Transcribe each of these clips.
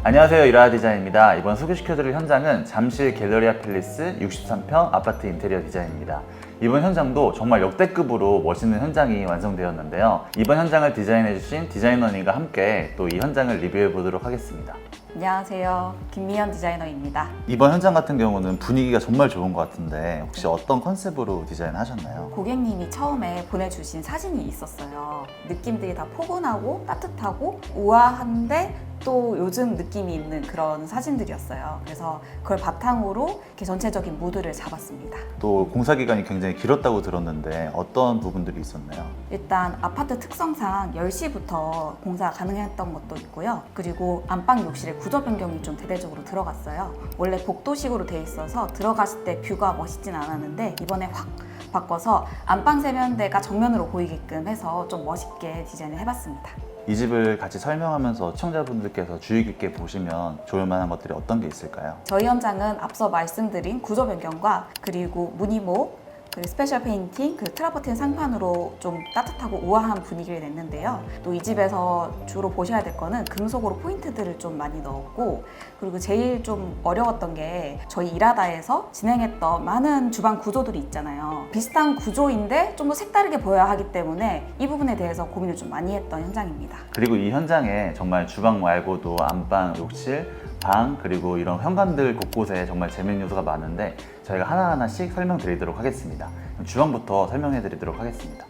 안녕하세요, 이라하 디자인입니다. 이번 소개시켜드릴 현장은 잠실 갤러리아 팰리스 63평 아파트 인테리어 디자인입니다. 이번 현장도 정말 역대급으로 멋있는 현장이 완성되었는데요. 이번 현장을 디자인해주신 디자이너님과 함께 또 이 현장을 리뷰해보도록 하겠습니다. 안녕하세요. 김미연 디자이너입니다. 이번 현장 같은 경우는 분위기가 정말 좋은 것 같은데 혹시 어떤 컨셉으로 디자인하셨나요? 고객님이 처음에 보내주신 사진이 있었어요. 느낌들이 다 포근하고 따뜻하고 우아한데 또 요즘 느낌이 있는 그런 사진들이었어요. 그래서 그걸 바탕으로 이렇게 전체적인 무드를 잡았습니다. 또 공사 기간이 굉장히 길었다고 들었는데 어떤 부분들이 있었나요? 일단 아파트 특성상 10시부터 공사가 가능했던 것도 있고요. 그리고 안방 욕실에 구조 변경이 좀 대대적으로 들어갔어요. 원래 복도식으로 돼 있어서 들어갔을 때 뷰가 멋있진 않았는데 이번에 확 바꿔서 안방 세면대가 정면으로 보이게끔 해서 좀 멋있게 디자인을 해봤습니다. 이 집을 같이 설명하면서 시청자분들께서 주의 깊게 보시면 좋을 만한 것들이 어떤 게 있을까요? 저희 현장은 앞서 말씀드린 구조 변경과 그리고 무늬목, 그리고 스페셜 페인팅, 그 트라버틴 상판으로 좀 따뜻하고 우아한 분위기를 냈는데요. 또 이 집에서 주로 보셔야 될 거는 금속으로 포인트들을 좀 많이 넣었고, 그리고 제일 좀 어려웠던 게 저희 이라다에서 진행했던 많은 주방 구조들이 있잖아요. 비슷한 구조인데 좀 더 색다르게 보여야 하기 때문에 이 부분에 대해서 고민을 좀 많이 했던 현장입니다. 그리고 이 현장에 정말 주방 말고도 안방, 욕실, 방, 그리고 이런 현관들 곳곳에 정말 재미있는 요소가 많은데 저희가 하나하나씩 설명드리도록 하겠습니다. 그럼 주방부터 설명해드리도록 하겠습니다.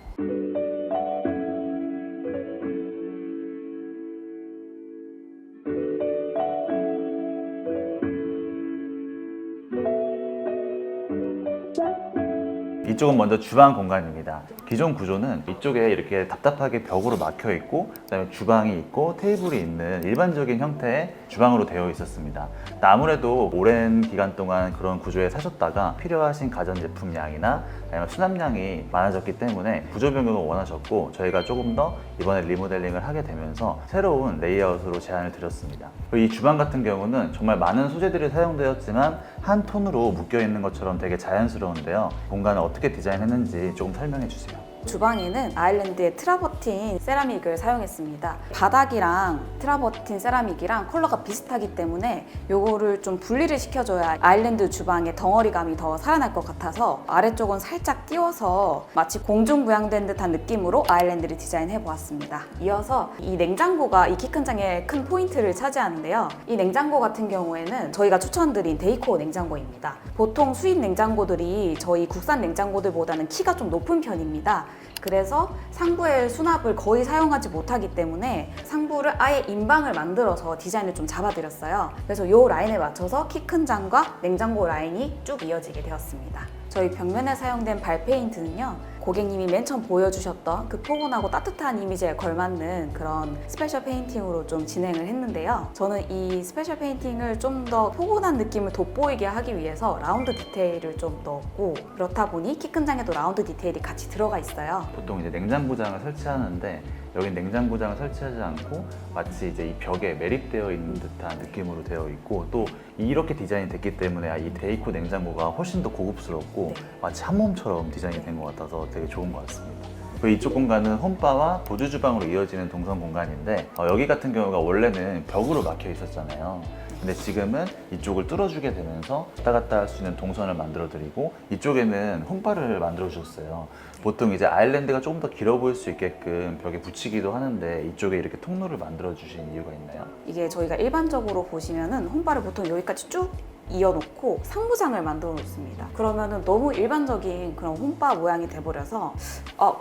이쪽은 먼저 주방 공간입니다. 기존 구조는 이쪽에 이렇게 답답하게 벽으로 막혀 있고 그다음에 주방이 있고 테이블이 있는 일반적인 형태의 주방으로 되어 있었습니다. 아무래도 오랜 기간 동안 그런 구조에 사셨다가 필요하신 가전제품 양이나 아니면 수납량이 많아졌기 때문에 구조 변경을 원하셨고 저희가 조금 더 이번에 리모델링을 하게 되면서 새로운 레이아웃으로 제안을 드렸습니다. 그리고 이 주방 같은 경우는 정말 많은 소재들이 사용되었지만 한 톤으로 묶여 있는 것처럼 되게 자연스러운데요. 공간을 어떻게 디자인했는지 조금 설명해 주세요. 주방에는 아일랜드의 트라버틴 세라믹을 사용했습니다. 바닥이랑 트라버틴 세라믹이랑 컬러가 비슷하기 때문에 요거를 좀 분리를 시켜줘야 아일랜드 주방의 덩어리감이 더 살아날 것 같아서 아래쪽은 살짝 띄워서 마치 공중부양된 듯한 느낌으로 아일랜드를 디자인해 보았습니다. 이어서 이 냉장고가 이 키 큰 장의 큰 포인트를 차지하는데요. 이 냉장고 같은 경우에는 저희가 추천드린 데이코 냉장고입니다. 보통 수입 냉장고들이 저희 국산 냉장고들보다는 키가 좀 높은 편입니다. 그래서 상부에 수납을 거의 사용하지 못하기 때문에 상부를 아예 인방을 만들어서 디자인을 좀 잡아드렸어요. 그래서 이 라인에 맞춰서 키 큰 장과 냉장고 라인이 쭉 이어지게 되었습니다. 저희 벽면에 사용된 발페인트는요, 고객님이 맨 처음 보여주셨던 그 포근하고 따뜻한 이미지에 걸맞는 그런 스페셜 페인팅으로 좀 진행을 했는데요. 저는 이 스페셜 페인팅을 좀 더 포근한 느낌을 돋보이게 하기 위해서 라운드 디테일을 좀 넣었고, 그렇다 보니 키 큰 장에도 라운드 디테일이 같이 들어가 있어요. 보통 이제 냉장고장을 설치하는데 여기 냉장고장을 설치하지 않고 마치 이제 이 벽에 매립되어 있는 듯한 느낌으로 되어 있고 또 이렇게 디자인이 됐기 때문에 이 데이코 냉장고가 훨씬 더 고급스럽고 마치 한 몸처럼 디자인이 된 것 같아서 되게 좋은 것 같습니다. 그리고 이쪽 공간은 홈바와 보조 주방으로 이어지는 동선 공간인데 여기 같은 경우가 원래는 벽으로 막혀 있었잖아요. 근데 지금은 이쪽을 뚫어주게 되면서 왔다 갔다 할 수 있는 동선을 만들어 드리고 이쪽에는 홈바를 만들어 주셨어요. 보통 이제 아일랜드가 조금 더 길어 보일 수 있게끔 벽에 붙이기도 하는데 이쪽에 이렇게 통로를 만들어 주신 이유가 있나요? 이게 저희가 일반적으로 보시면은 홈바를 보통 여기까지 쭉 이어놓고 상부장을 만들어 놓습니다. 그러면은 너무 일반적인 그런 홈바 모양이 돼버려서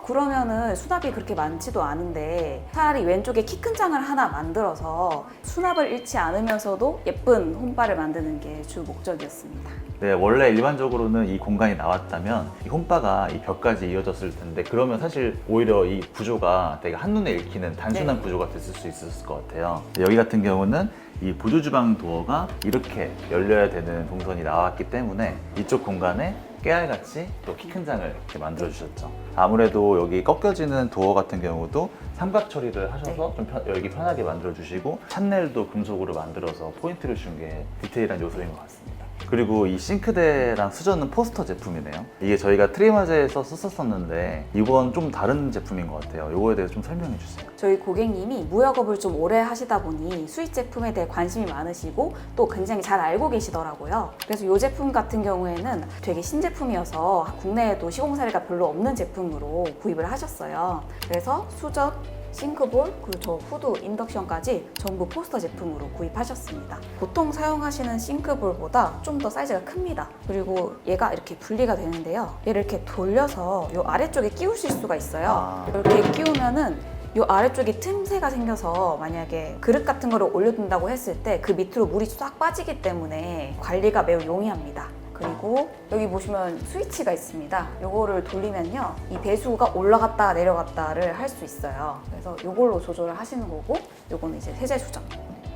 그러면은 수납이 그렇게 많지도 않은데 차라리 왼쪽에 키 큰 장을 하나 만들어서 수납을 잃지 않으면서도 예쁜 홈바를 만드는 게 주 목적이었습니다. 네, 원래 일반적으로는 이 공간이 나왔다면 이 홈바가 이 벽까지 이어졌을 텐데 그러면 사실 오히려 이 구조가 되게 한눈에 읽히는 단순한 구조가 됐을 수 있었을 것 같아요. 여기 같은 경우는 이 보조 주방 도어가 이렇게 열려야 되는 동선이 나왔기 때문에 이쪽 공간에 깨알같이 또 키 큰 장을 이렇게 만들어 주셨죠. 아무래도 여기 꺾여지는 도어 같은 경우도 삼각 처리를 하셔서 좀 열기 편하게 만들어 주시고 찬넬도 금속으로 만들어서 포인트를 준 게 디테일한 요소인 것 같습니다. 그리고 이 싱크대랑 수저는 포스터 제품이네요. 이게 저희가 트리마제에서 썼었는데 이건 좀 다른 제품인 것 같아요. 이거에 대해서 좀 설명해 주세요. 저희 고객님이 무역업을 좀 오래 하시다 보니 수입 제품에 대해 관심이 많으시고 또 굉장히 잘 알고 계시더라고요. 그래서 이 제품 같은 경우에는 되게 신제품이어서 국내에도 시공 사례가 별로 없는 제품으로 구입을 하셨어요. 그래서 수저, 싱크볼, 그리고 저 후드, 인덕션까지 전부 포스터 제품으로 구입하셨습니다. 보통 사용하시는 싱크볼보다 좀 더 사이즈가 큽니다. 그리고 얘가 이렇게 분리가 되는데요. 얘를 이렇게 돌려서 이 아래쪽에 끼우실 수가 있어요. 이렇게 끼우면은 이 아래쪽에 틈새가 생겨서 만약에 그릇 같은 거를 올려둔다고 했을 때 그 밑으로 물이 싹 빠지기 때문에 관리가 매우 용이합니다. 그리고 여기 보시면 스위치가 있습니다. 이거를 돌리면요, 이 배수구가 올라갔다 내려갔다를 할 수 있어요. 그래서 이걸로 조절을 하시는 거고, 이거는 이제 세제 수정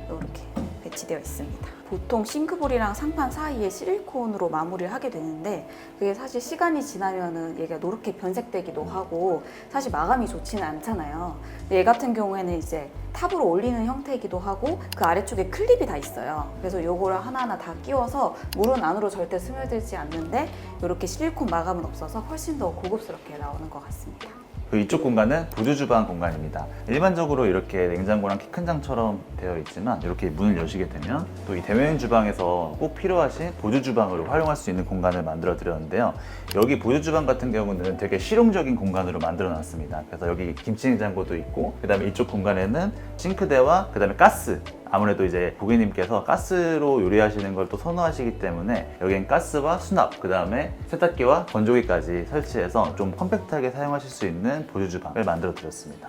이렇게 배치되어 있습니다. 보통 싱크볼이랑 상판 사이에 실리콘으로 마무리를 하게 되는데 그게 사실 시간이 지나면은 얘가 노랗게 변색되기도 하고 사실 마감이 좋지는 않잖아요. 얘 같은 경우에는 이제 탑으로 올리는 형태이기도 하고 그 아래쪽에 클립이 다 있어요. 그래서 요거를 하나하나 다 끼워서 물은 안으로 절대 스며들지 않는데 이렇게 실리콘 마감은 없어서 훨씬 더 고급스럽게 나오는 것 같습니다. 이쪽 공간은 보조주방 공간입니다. 일반적으로 이렇게 냉장고랑 키 큰 장처럼 되어 있지만 이렇게 문을 여시게 되면 또 이 대면 주방에서 꼭 필요하신 보조주방으로 활용할 수 있는 공간을 만들어 드렸는데요. 여기 보조주방 같은 경우는 되게 실용적인 공간으로 만들어 놨습니다. 그래서 여기 김치냉장고도 있고, 그 다음에 이쪽 공간에는 싱크대와 그 다음에 가스, 아무래도 이제 고객님께서 가스로 요리하시는 걸 또 선호하시기 때문에 여기엔 가스와 수납, 그 다음에 세탁기와 건조기까지 설치해서 좀 컴팩트하게 사용하실 수 있는 보조주방을 만들어 드렸습니다.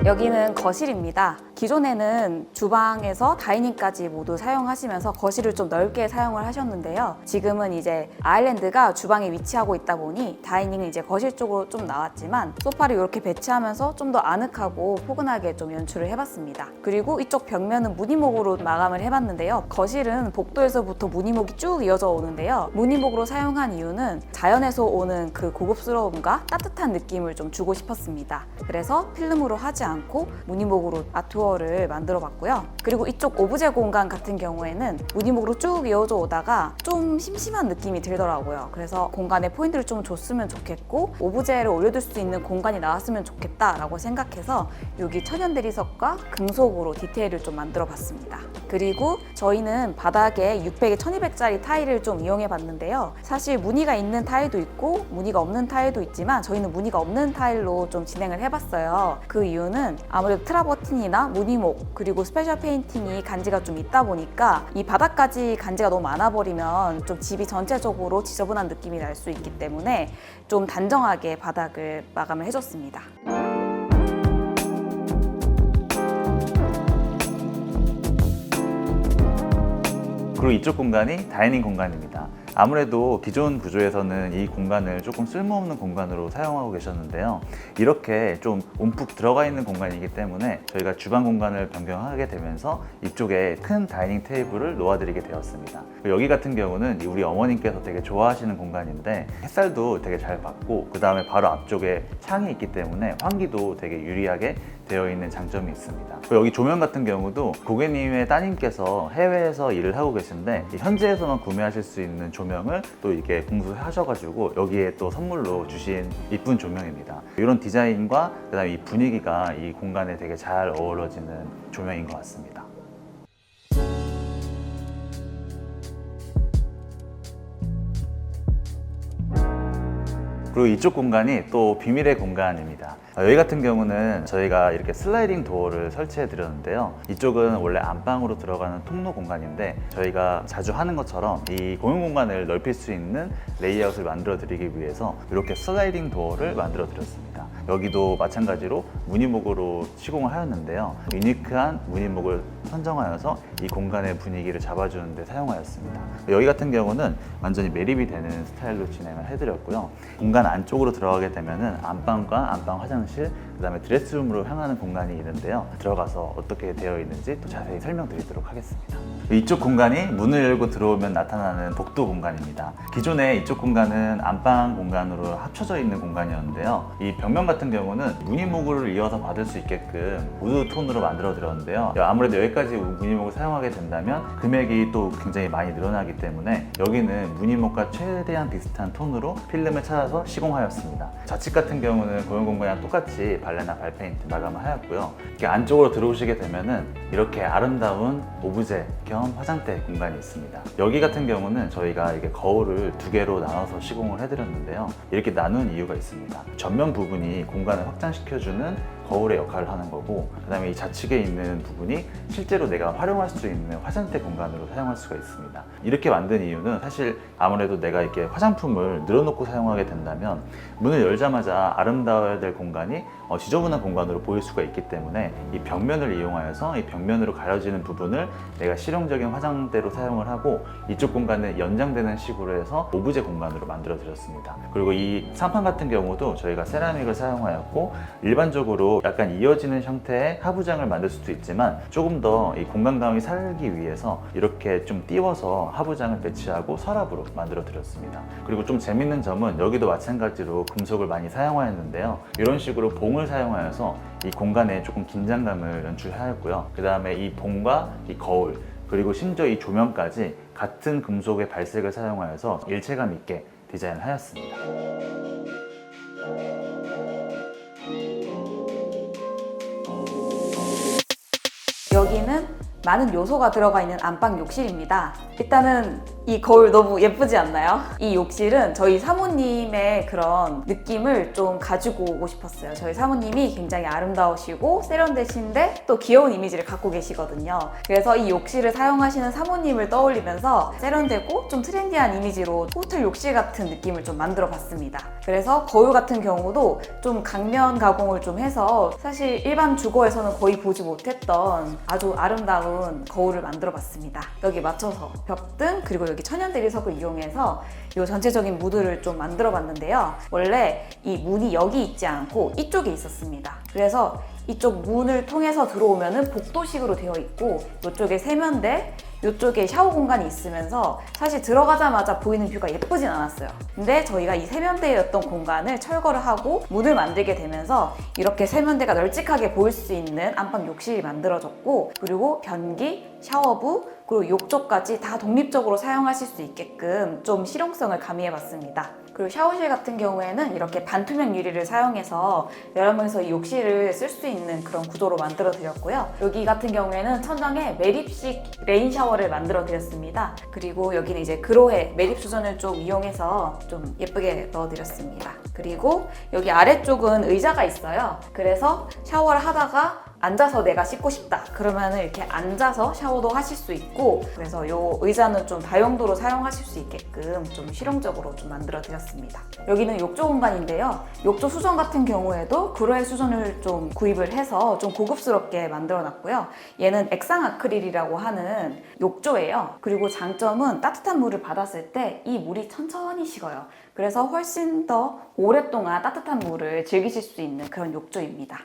여기는 거실입니다. 기존에는 주방에서 다이닝까지 모두 사용하시면서 거실을 좀 넓게 사용을 하셨는데요. 지금은 이제 아일랜드가 주방에 위치하고 있다 보니 다이닝은 이제 거실 쪽으로 좀 나왔지만 소파를 이렇게 배치하면서 좀 더 아늑하고 포근하게 좀 연출을 해봤습니다. 그리고 이쪽 벽면은 무늬목으로 마감을 해봤는데요. 거실은 복도에서부터 무늬목이 쭉 이어져 오는데요. 무늬목으로 사용한 이유는 자연에서 오는 그 고급스러움과 따뜻한 느낌을 좀 주고 싶었습니다. 그래서 필름으로 하지 않고 무늬목으로 아트워를 만들어 봤고요. 그리고 이쪽 오브제 공간 같은 경우에는 무늬목으로 쭉 이어져 오다가 좀 심심한 느낌이 들더라고요. 그래서 공간에 포인트를 좀 줬으면 좋겠고 오브제를 올려둘 수 있는 공간이 나왔으면 좋겠다라고 생각해서 여기 천연 대리석과 금속으로 디테일을 좀 만들어 봤습니다. 그리고 저희는 바닥에 600에 1200짜리 타일을 좀 이용해 봤는데요. 사실 무늬가 있는 타일도 있고 무늬가 없는 타일도 있지만 저희는 무늬가 없는 타일로 좀 진행을 해봤어요. 그 이유는 아무래도 트라버틴이나 무늬목 그리고 스페셜 페인팅이 간지가 좀 있다 보니까 이 바닥까지 간지가 너무 많아버리면 좀 집이 전체적으로 지저분한 느낌이 날 수 있기 때문에 좀 단정하게 바닥을 마감을 해줬습니다. 그리고 이쪽 공간이 다이닝 공간입니다. 아무래도 기존 구조에서는 이 공간을 조금 쓸모없는 공간으로 사용하고 계셨는데요. 이렇게 좀 움푹 들어가 있는 공간이기 때문에 저희가 주방 공간을 변경하게 되면서 이쪽에 큰 다이닝 테이블을 놓아드리게 되었습니다. 여기 같은 경우는 우리 어머님께서 되게 좋아하시는 공간인데 햇살도 되게 잘 받고 그 다음에 바로 앞쪽에 창이 있기 때문에 환기도 되게 유리하게 되어 있는 장점이 있습니다. 여기 조명 같은 경우도 고객님의 따님께서 해외에서 일을 하고 계신데 현지에서만 구매하실 수 있는 조명을 또 이렇게 공수하셔가지고 여기에 또 선물로 주신 이쁜 조명입니다. 이런 디자인과 그다음에 이 분위기가 이 공간에 되게 잘 어우러지는 조명인 것 같습니다. 그리고 이쪽 공간이 또 비밀의 공간입니다. 여기 같은 경우는 저희가 이렇게 슬라이딩 도어를 설치해 드렸는데요. 이쪽은 원래 안방으로 들어가는 통로 공간인데 저희가 자주 하는 것처럼 이 공용 공간을 넓힐 수 있는 레이아웃을 만들어 드리기 위해서 이렇게 슬라이딩 도어를 만들어 드렸습니다. 여기도 마찬가지로 무늬목으로 시공을 하였는데요. 유니크한 무늬목을 선정하여서 이 공간의 분위기를 잡아주는 데 사용하였습니다. 여기 같은 경우는 완전히 매립이 되는 스타일로 진행을 해드렸고요. 공간 안쪽으로 들어가게 되면은 안방과 안방 화장실, 그 다음에 드레스룸으로 향하는 공간이 있는데요. 들어가서 어떻게 되어 있는지 또 자세히 설명드리도록 하겠습니다. 이쪽 공간이 문을 열고 들어오면 나타나는 복도 공간입니다. 기존에 이쪽 공간은 안방 공간으로 합쳐져 있는 공간이었는데요. 이 벽면 같은 경우는 무늬목을 이어서 받을 수 있게끔 우드 톤으로 만들어 드렸는데요. 아무래도 여기까지 무늬목을 사용하게 된다면 금액이 또 굉장히 많이 늘어나기 때문에 여기는 무늬목과 최대한 비슷한 톤으로 필름을 찾아서 시공하였습니다. 좌측 같은 경우는 공용 공간이랑 똑같이 발레나 발페인트 마감을 하였고요. 이렇게 안쪽으로 들어오시게 되면은 이렇게 아름다운 오브제 겸 화장대 공간이 있습니다. 여기 같은 경우는 저희가 이게 거울을 두 개로 나눠서 시공을 해드렸는데요. 이렇게 나눈 이유가 있습니다. 전면 부분이 공간을 확장시켜주는 거울의 역할을 하는 거고, 그 다음에 이 좌측에 있는 부분이 실제로 내가 활용할 수 있는 화장대 공간으로 사용할 수가 있습니다. 이렇게 만든 이유는 사실 아무래도 내가 이렇게 화장품을 늘어놓고 사용하게 된다면 문을 열자마자 아름다워야 될 공간이 지저분한 공간으로 보일 수가 있기 때문에 이 벽면을 이용하여서 이 벽면으로 가려지는 부분을 내가 실용적인 화장대로 사용을 하고, 이쪽 공간을 연장되는 식으로 해서 오브제 공간으로 만들어 드렸습니다. 그리고 이 상판 같은 경우도 저희가 세라믹을 사용하였고, 일반적으로 약간 이어지는 형태의 하부장을 만들 수도 있지만 조금 더 이 공간감이 살기 위해서 이렇게 좀 띄워서 하부장을 배치하고 서랍으로 만들어 드렸습니다. 그리고 좀 재밌는 점은 여기도 마찬가지로 금속을 많이 사용하였는데요. 이런 식으로 봉을 사용하여서 이 공간에 조금 긴장감을 연출하였고요. 그 다음에 이 봉과 이 거울, 그리고 심지어 이 조명까지 같은 금속의 발색을 사용하여서 일체감 있게 디자인을 하였습니다. 여기는 많은 요소가 들어가 있는 안방 욕실입니다. 일단은 이 거울 너무 예쁘지 않나요? 이 욕실은 저희 사모님의 그런 느낌을 좀 가지고 오고 싶었어요. 저희 사모님이 굉장히 아름다우시고 세련되신데 또 귀여운 이미지를 갖고 계시거든요. 그래서 이 욕실을 사용하시는 사모님을 떠올리면서 세련되고 좀 트렌디한 이미지로 호텔 욕실 같은 느낌을 좀 만들어 봤습니다. 그래서 거울 같은 경우도 좀 강면 가공을 좀 해서 사실 일반 주거에서는 거의 보지 못했던 아주 아름다운 거울을 만들어 봤습니다. 여기 맞춰서 벽등, 그리고 여기 천연 대리석을 이용해서 이 전체적인 무드를 좀 만들어 봤는데요. 원래 이 문이 여기 있지 않고 이쪽에 있었습니다. 그래서 이쪽 문을 통해서 들어오면은 복도식으로 되어 있고, 이쪽에 세면대, 이쪽에 샤워 공간이 있으면서 사실 들어가자마자 보이는 뷰가 예쁘진 않았어요. 근데 저희가 이 세면대였던 공간을 철거를 하고 문을 만들게 되면서 이렇게 세면대가 널찍하게 보일 수 있는 안방 욕실이 만들어졌고, 그리고 변기, 샤워부, 그리고 욕조까지 다 독립적으로 사용하실 수 있게끔 좀 실용성을 가미해봤습니다. 그리고 샤워실 같은 경우에는 이렇게 반투명 유리를 사용해서 여러 명이서 이 욕실을 쓸 수 있는 그런 구조로 만들어 드렸고요. 여기 같은 경우에는 천장에 매립식 레인 샤워를 만들어 드렸습니다. 그리고 여기는 이제 그로해 매립 수전을 좀 이용해서 좀 예쁘게 넣어 드렸습니다. 그리고 여기 아래쪽은 의자가 있어요. 그래서 샤워를 하다가 앉아서 내가 씻고 싶다 그러면 이렇게 앉아서 샤워도 하실 수 있고, 그래서 이 의자는 좀 다용도로 사용하실 수 있게끔 좀 실용적으로 좀 만들어 드렸습니다. 여기는 욕조 공간인데요. 욕조 수전 같은 경우에도 그로해 수전을 좀 구입을 해서 좀 고급스럽게 만들어 놨고요. 얘는 액상 아크릴이라고 하는 욕조예요. 그리고 장점은 따뜻한 물을 받았을 때 이 물이 천천히 식어요. 그래서 훨씬 더 오랫동안 따뜻한 물을 즐기실 수 있는 그런 욕조입니다.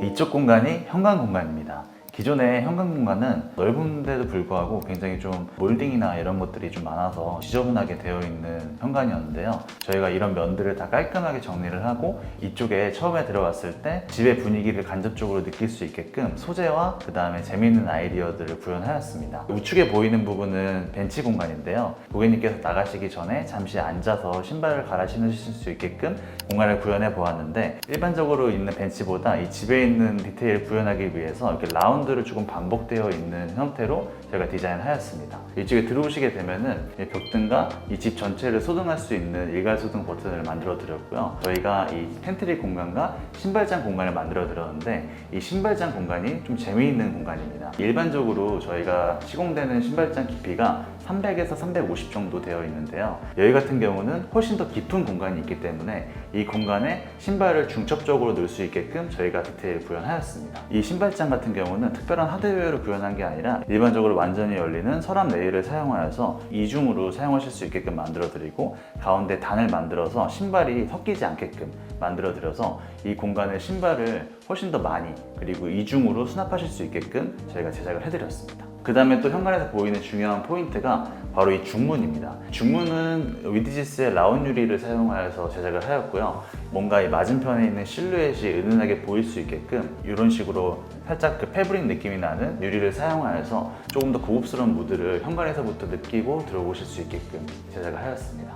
이쪽 공간이 현관 공간입니다. 기존의 현관 공간은 넓은데도 불구하고 굉장히 좀 몰딩이나 이런 것들이 좀 많아서 지저분하게 되어 있는 현관이었는데요. 저희가 이런 면들을 다 깔끔하게 정리를 하고 이쪽에 처음에 들어갔을 때 집의 분위기를 간접적으로 느낄 수 있게끔 소재와 그 다음에 재미있는 아이디어들을 구현하였습니다. 우측에 보이는 부분은 벤치 공간인데요. 고객님께서 나가시기 전에 잠시 앉아서 신발을 갈아 신으실 수 있게끔 공간을 구현해 보았는데, 일반적으로 있는 벤치보다 이 집에 있는 디테일을 구현하기 위해서 이렇게 라운드를 조금 반복되어 있는 형태로 제가 디자인하였습니다. 이쪽에 들어오시게 되면은 벽등과 이 집 전체를 소등할 수 있는 일괄 소등 버튼을 만들어 드렸고요. 저희가 이 팬트리 공간과 신발장 공간을 만들어 드렸는데, 이 신발장 공간이 좀 재미있는 공간입니다. 일반적으로 저희가 시공되는 신발장 깊이가 300에서 350 정도 되어 있는데요. 여기 같은 경우는 훨씬 더 깊은 공간이 있기 때문에 이 공간에 신발을 중첩적으로 넣을 수 있게끔 저희가 디테일 구현하였습니다. 이 신발장 같은 경우는 특별한 하드웨어를 구현한 게 아니라 일반적으로 완전히 열리는 서랍 레일을 사용하여서 이중으로 사용하실 수 있게끔 만들어 드리고, 가운데 단을 만들어서 신발이 섞이지 않게끔 만들어 드려서 이 공간에 신발을 훨씬 더 많이, 그리고 이중으로 수납하실 수 있게끔 저희가 제작을 해드렸습니다. 그 다음에 또 현관에서 보이는 중요한 포인트가 바로 이 중문입니다. 중문은 위드지스의 라운 유리를 사용하여서 제작을 하였고요. 뭔가 이 맞은편에 있는 실루엣이 은은하게 보일 수 있게끔 이런 식으로 살짝 그 패브릭 느낌이 나는 유리를 사용하여서 조금 더 고급스러운 무드를 현관에서부터 느끼고 들어오실 수 있게끔 제작을 하였습니다.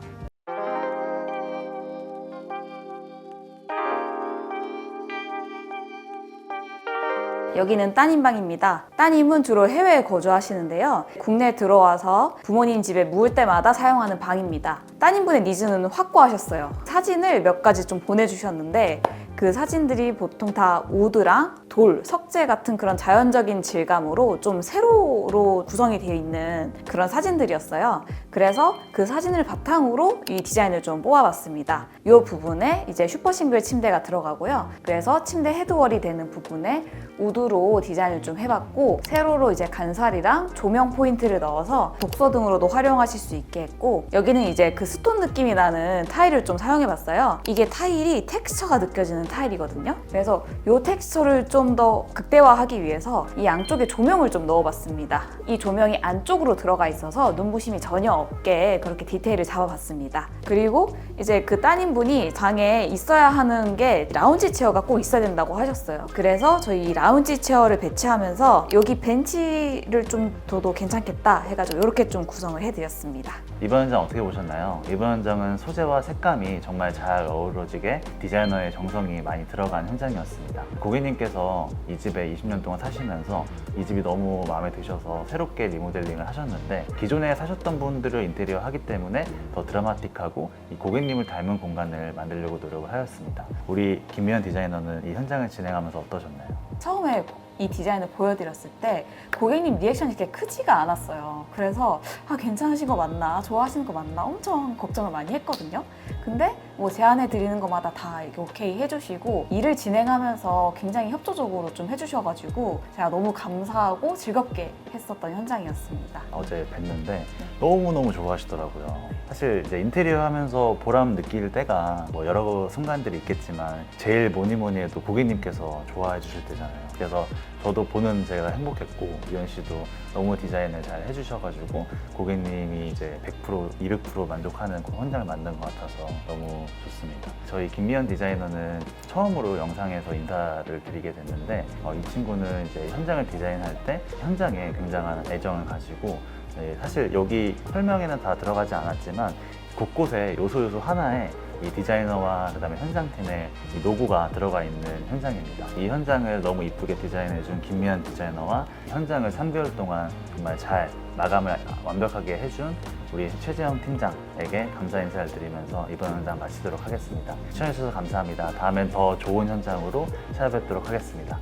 여기는 따님방입니다. 따님은 주로 해외에 거주하시는데요. 국내에 들어와서 부모님 집에 묵을 때마다 사용하는 방입니다. 따님분의 니즈는 확고하셨어요. 사진을 몇 가지 좀 보내주셨는데 그 사진들이 보통 다 우드랑 돌, 석재 같은 그런 자연적인 질감으로 좀 세로로 구성이 되어 있는 그런 사진들이었어요. 그래서 그 사진을 바탕으로 이 디자인을 좀 뽑아봤습니다. 이 부분에 이제 슈퍼싱글 침대가 들어가고요. 그래서 침대 헤드월이 되는 부분에 우드로 디자인을 좀 해봤고, 세로로 이제 간살이랑 조명 포인트를 넣어서 독서 등으로도 활용하실 수 있게 했고, 여기는 이제 그 스톤 느낌이 나는 타일을 좀 사용해봤어요. 이게 타일이 텍스처가 느껴지는 타일이거든요. 그래서 이 텍스처를 좀 더 극대화하기 위해서 이 양쪽에 조명을 좀 넣어봤습니다. 이 조명이 안쪽으로 들어가 있어서 눈부심이 전혀 없게 그렇게 디테일을 잡아봤습니다. 그리고 이제 그 따님분이 방에 있어야 하는 게 라운지 체어가 꼭 있어야 된다고 하셨어요. 그래서 저희 이 라운지 체어를 배치하면서 여기 벤치를 좀 둬도 괜찮겠다 해가지고 이렇게 좀 구성을 해드렸습니다. 이번 현장 어떻게 보셨나요? 이번 현장은 소재와 색감이 정말 잘 어우러지게 디자이너의 정성이 많이 들어간 현장이었습니다. 고객님께서 이 집에 20년 동안 사시면서 이 집이 너무 마음에 드셔서 새롭게 리모델링을 하셨는데, 기존에 사셨던 분들을 인테리어 하기 때문에 더 드라마틱하고 이 고객님을 닮은 공간을 만들려고 노력을 하였습니다. 우리 김미연 디자이너는 이 현장을 진행하면서 어떠셨나요? 처음에 이 디자인을 보여드렸을 때 고객님 리액션이 그렇게 크지가 않았어요. 그래서 괜찮으신 거 맞나? 좋아하시는 거 맞나? 엄청 걱정을 많이 했거든요. 근데 뭐 제안해 드리는 것마다 다 이렇게 오케이 해주시고 일을 진행하면서 굉장히 협조적으로 좀 해주셔가지고 제가 너무 감사하고 즐겁게 했었던 현장이었습니다. 어제 뵀는데 너무너무 좋아하시더라고요. 사실 이제 인테리어 하면서 보람 느낄 때가 뭐 여러 순간들이 있겠지만 제일 뭐니 해도 고객님께서 좋아해 주실 때잖아요. 그래서 저도 보는 제가 행복했고, 미연 씨도 너무 디자인을 잘 해주셔가지고 고객님이 이제 100%, 200% 만족하는 그 현장을 만든 것 같아서 너무 좋습니다. 저희 김미연 디자이너는 처음으로 영상에서 인사를 드리게 됐는데, 이 친구는 이제 현장을 디자인할 때 현장에 굉장한 애정을 가지고, 사실 여기 설명에는 다 들어가지 않았지만 곳곳에 요소 하나에 이 디자이너와 그다음에 현장팀의 이 로고가 들어가 있는 현장입니다. 이 현장을 너무 이쁘게 디자인해준 김미연 디자이너와 현장을 3개월 동안 정말 잘 마감을 완벽하게 해준 우리 최재형 팀장에게 감사 인사를 드리면서 이번 현장 마치도록 하겠습니다. 시청해주셔서 감사합니다. 다음엔 더 좋은 현장으로 찾아뵙도록 하겠습니다.